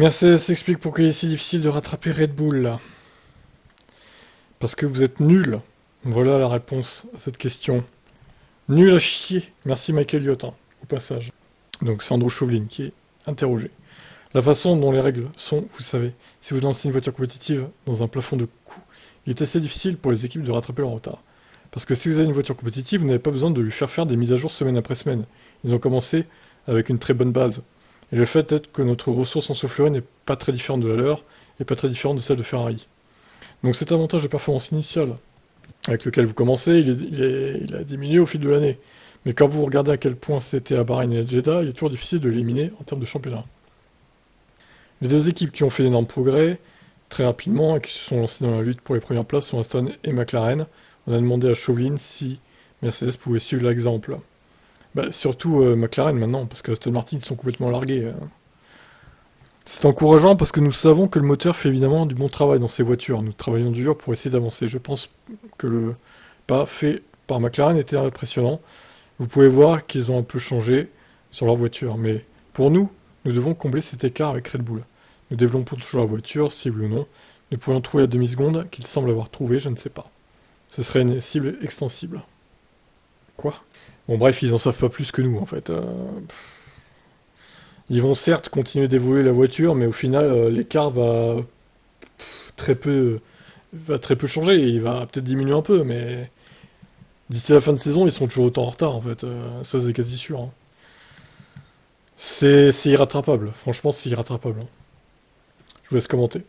Mercedes explique pourquoi il est si difficile de rattraper Red Bull là. Parce que vous êtes nuls. Voilà la réponse à cette question. Nul à chier. Merci Michael Yacht, hein, au passage. Donc c'est Andrew Chauvelin qui est interrogé. La façon dont les règles sont, vous savez, si vous lancez une voiture compétitive dans un plafond de coût, il est assez difficile pour les équipes de rattraper leur retard. Parce que si vous avez une voiture compétitive, vous n'avez pas besoin de lui faire des mises à jour semaine après semaine. Ils ont commencé avec une très bonne base. Et le fait est que notre ressource en soufflerie n'est pas très différente de la leur, et pas très différente de celle de Ferrari. Donc cet avantage de performance initiale, avec lequel vous commencez, il a diminué au fil de l'année. Mais quand vous regardez à quel point c'était à Bahreïn et à Jeddah, il est toujours difficile de l'éliminer en termes de championnat. Les deux équipes qui ont fait d'énormes progrès, très rapidement, et qui se sont lancées dans la lutte pour les premières places sont Aston et McLaren. On a demandé à Chauvelin si Mercedes pouvait suivre l'exemple. Surtout McLaren maintenant, parce que Aston Martin sont complètement largués. C'est encourageant parce que nous savons que le moteur fait évidemment du bon travail dans ces voitures. Nous travaillons dur pour essayer d'avancer. Je pense que le pas fait par McLaren était impressionnant. Vous pouvez voir qu'ils ont un peu changé sur leur voiture. Mais pour nous, nous devons combler cet écart avec Red Bull. Nous développons toujours la voiture, si oui ou non. Nous pourrions trouver la demi-seconde qu'ils semblent avoir trouvée, je ne sais pas. Ce serait une cible extensible. Quoi? Bon bref, ils en savent pas plus que nous en fait. Ils vont certes continuer d'évoluer la voiture, mais au final, l'écart va très peu changer. Il va peut-être diminuer un peu, mais d'ici la fin de saison, ils seront toujours autant en retard en fait. Ça c'est quasi sûr, hein. C'est irrattrapable. Franchement, c'est irrattrapable, hein. Je vous laisse commenter.